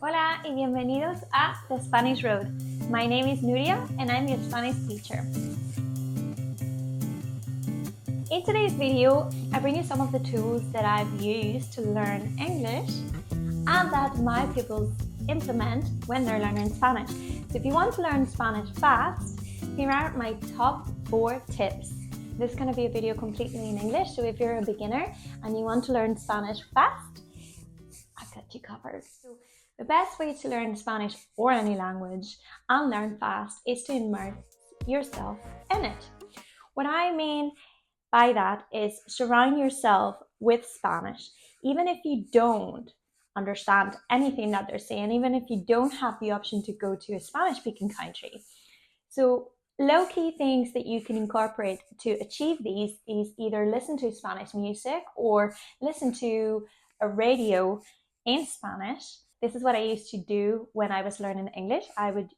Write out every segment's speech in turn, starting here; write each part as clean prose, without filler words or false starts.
Hola y bienvenidos a The Spanish Road. My name is Nuria and I'm your Spanish teacher. In today's video, I bring you some of the tools that I've used to learn English and that my pupils implement when they're learning Spanish. So if you want to learn Spanish fast, here are my top 4 tips. This is going to be a video completely in English, so if you're a beginner and you want to learn Spanish fast, I've got you covered. So the best way to learn Spanish or any language and learn fast is to immerse yourself in it. What I mean by that is surround yourself with Spanish. Even if you don't understand anything that they're saying, even if you don't have the option to go to a Spanish-speaking country. So low-key things that you can incorporate to achieve these is either listen to Spanish music or listen to a radio in Spanish. This is what I used to do when I was learning English. I would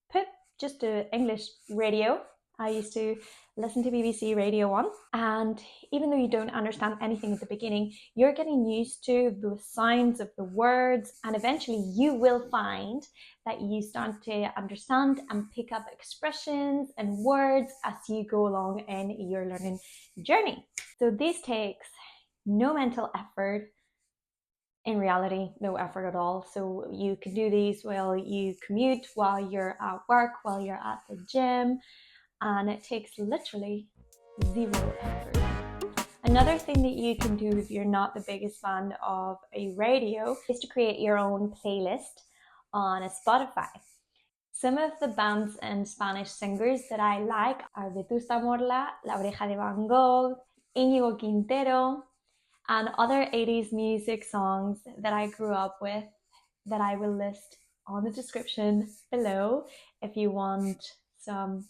put just an English radio. I used to listen to BBC Radio 1, and even though you don't understand anything at the beginning, you're getting used to the sounds of the words, and eventually you will find that you start to understand and pick up expressions and words as you go along in your learning journey. So this takes no mental effort. In reality, no effort at all. So you can do these while you commute, while you're at work, while you're at the gym, and it takes literally 0 effort. Another thing that you can do if you're not the biggest fan of a radio is to create your own playlist on a Spotify. Some of the bands and Spanish singers that I like are Vetusta Morla, Oreja de Van Gogh, Iñigo Quintero, and other 80s music songs that I grew up with that I will list on the description below if you want some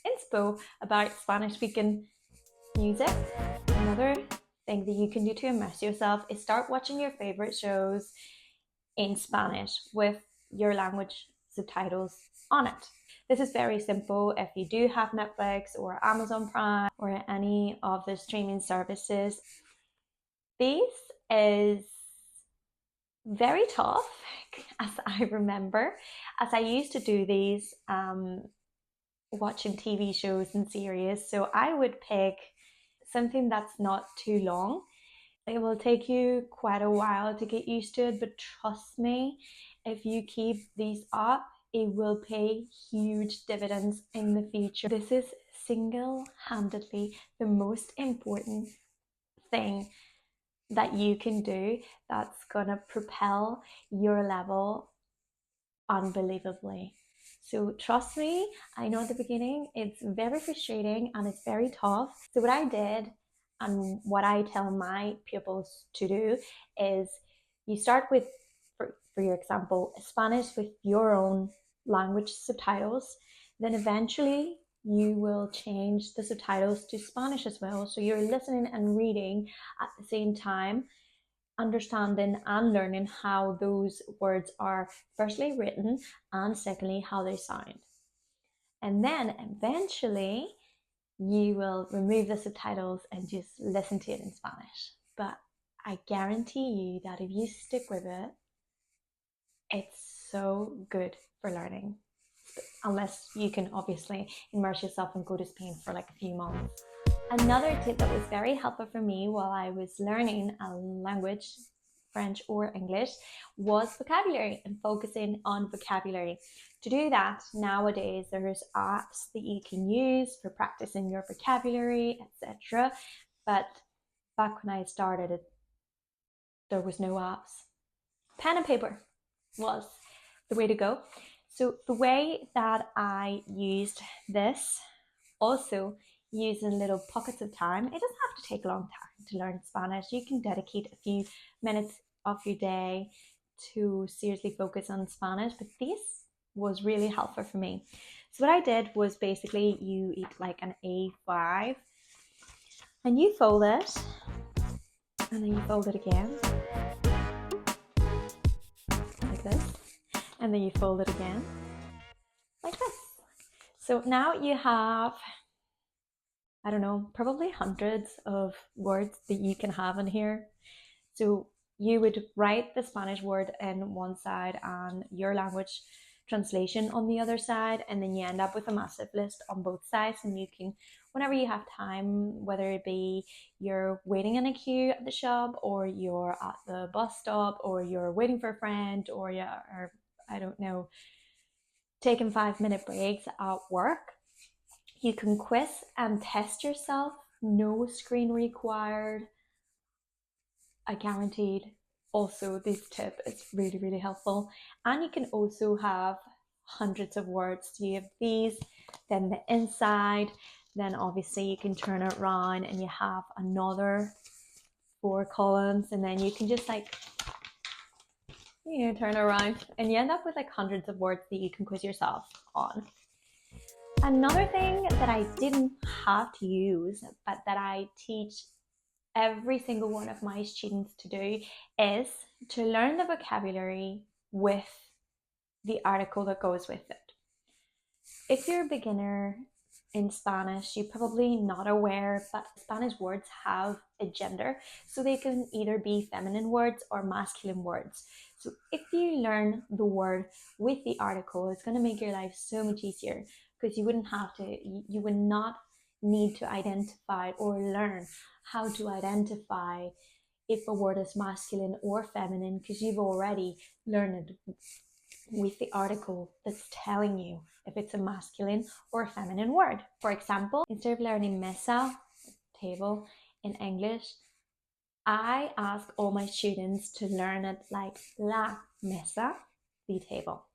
inspo about Spanish speaking music. Another thing that you can do to immerse yourself is start watching your favorite shows in Spanish with your language subtitles on it. This is very simple if you do have Netflix or Amazon Prime or any of the streaming services. This is very tough, as I remember, as I used to do these watching TV shows and series. So I would pick something that's not too long. It will take you quite a while to get used to it, but trust me, if you keep these up, it will pay huge dividends in the future. This is single-handedly the most important thing that you can do that's gonna propel your level unbelievably. So trust me, I know at the beginning it's very frustrating and it's very tough. So what I did and what I tell my pupils to do is you start with, for your example, Spanish with your own language subtitles, then eventually you will change the subtitles to Spanish as well. So you're listening and reading at the same time, understanding and learning how those words are firstly written and secondly how they sound. And then eventually you will remove the subtitles and just listen to it in Spanish. But I guarantee you that if you stick with it, it's so good for learning. Unless you can obviously immerse yourself and go to Spain for like a few months. Another tip that was very helpful for me while I was learning a language, French or English, was vocabulary and focusing on vocabulary. To do that, nowadays there's apps that you can use for practicing your vocabulary, etc. But back when I started it, there was no apps. Pen and paper was the way to go. So the way that I used this, also using little pockets of time, it doesn't have to take a long time to learn Spanish. You can dedicate a few minutes of your day to seriously focus on Spanish, but this was really helpful for me. So what I did was basically you eat like an A5 and you fold it and then you fold it again like this. And then you fold it again like this. So now you have, I don't know, probably hundreds of words that you can have in here. So you would write the Spanish word in one side and your language translation on the other side, and then you end up with a massive list on both sides. And you can, whenever you have time, whether it be you're waiting in a queue at the shop, or you're at the bus stop, or you're waiting for a friend, or you're, I don't know, taking 5-minute breaks at work, you can quiz and test yourself. No screen required. I guaranteed. Also, this tip is really, really helpful. And you can also have hundreds of words. So you have these, then the inside, then obviously you can turn it around and you have another 4 columns, and then you can just like, turn around and you end up with like hundreds of words that you can quiz yourself on. Another thing that I didn't have to use, but that I teach every single one of my students to do, is to learn the vocabulary with the article that goes with it. If you're a beginner in Spanish, you're probably not aware, but Spanish words have a gender, so they can either be feminine words or masculine words. So if you learn the word with the article, it's going to make your life so much easier, because you would not need to identify or learn how to identify if a word is masculine or feminine, because you've already learned it with the article that's telling you if it's a masculine or a feminine word. For example, instead of learning mesa, table, in English, I ask all my students to learn it like la mesa, the table.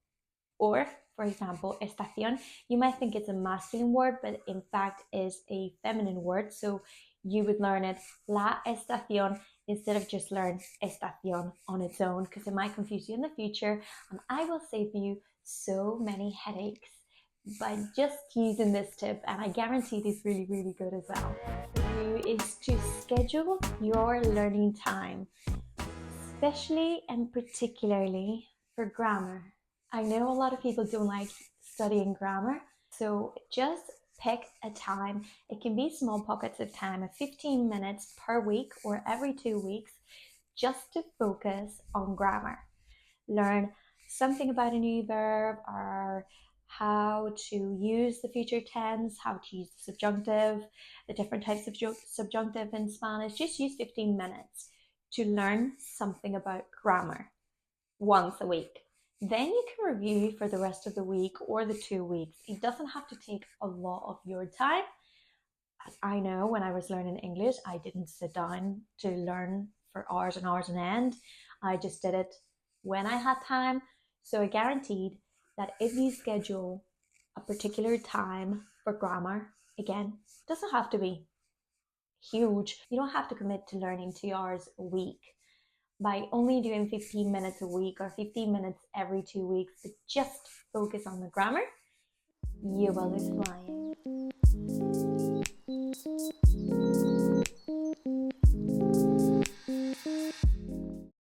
Or, for example, estación, you might think it's a masculine word, but in fact is a feminine word. So you would learn it la estación instead of just learn estación on its own, because it might confuse you in the future. And I will save you so many headaches by just using this tip, and I guarantee it's really, really good as well. Is to schedule your learning time, especially and particularly for grammar. I know a lot of people don't like studying grammar, so just pick a time. It can be small pockets of time of 15 minutes per week or every 2 weeks, just to focus on grammar. Learn something about a new verb, or how to use the future tense, how to use the subjunctive, the different types of subjunctive in Spanish. Just use 15 minutes to learn something about grammar once a week. Then you can review for the rest of the week or the 2 weeks. It doesn't have to take a lot of your time. As I know, when I was learning English, I didn't sit down to learn for hours and hours on end. I just did it when I had time. So I guaranteed that if you schedule a particular time for grammar, again, it doesn't have to be huge. You don't have to commit to learning 2 hours a week. By only doing 15 minutes a week or 15 minutes every 2 weeks, but just focus on the grammar, you will be flying.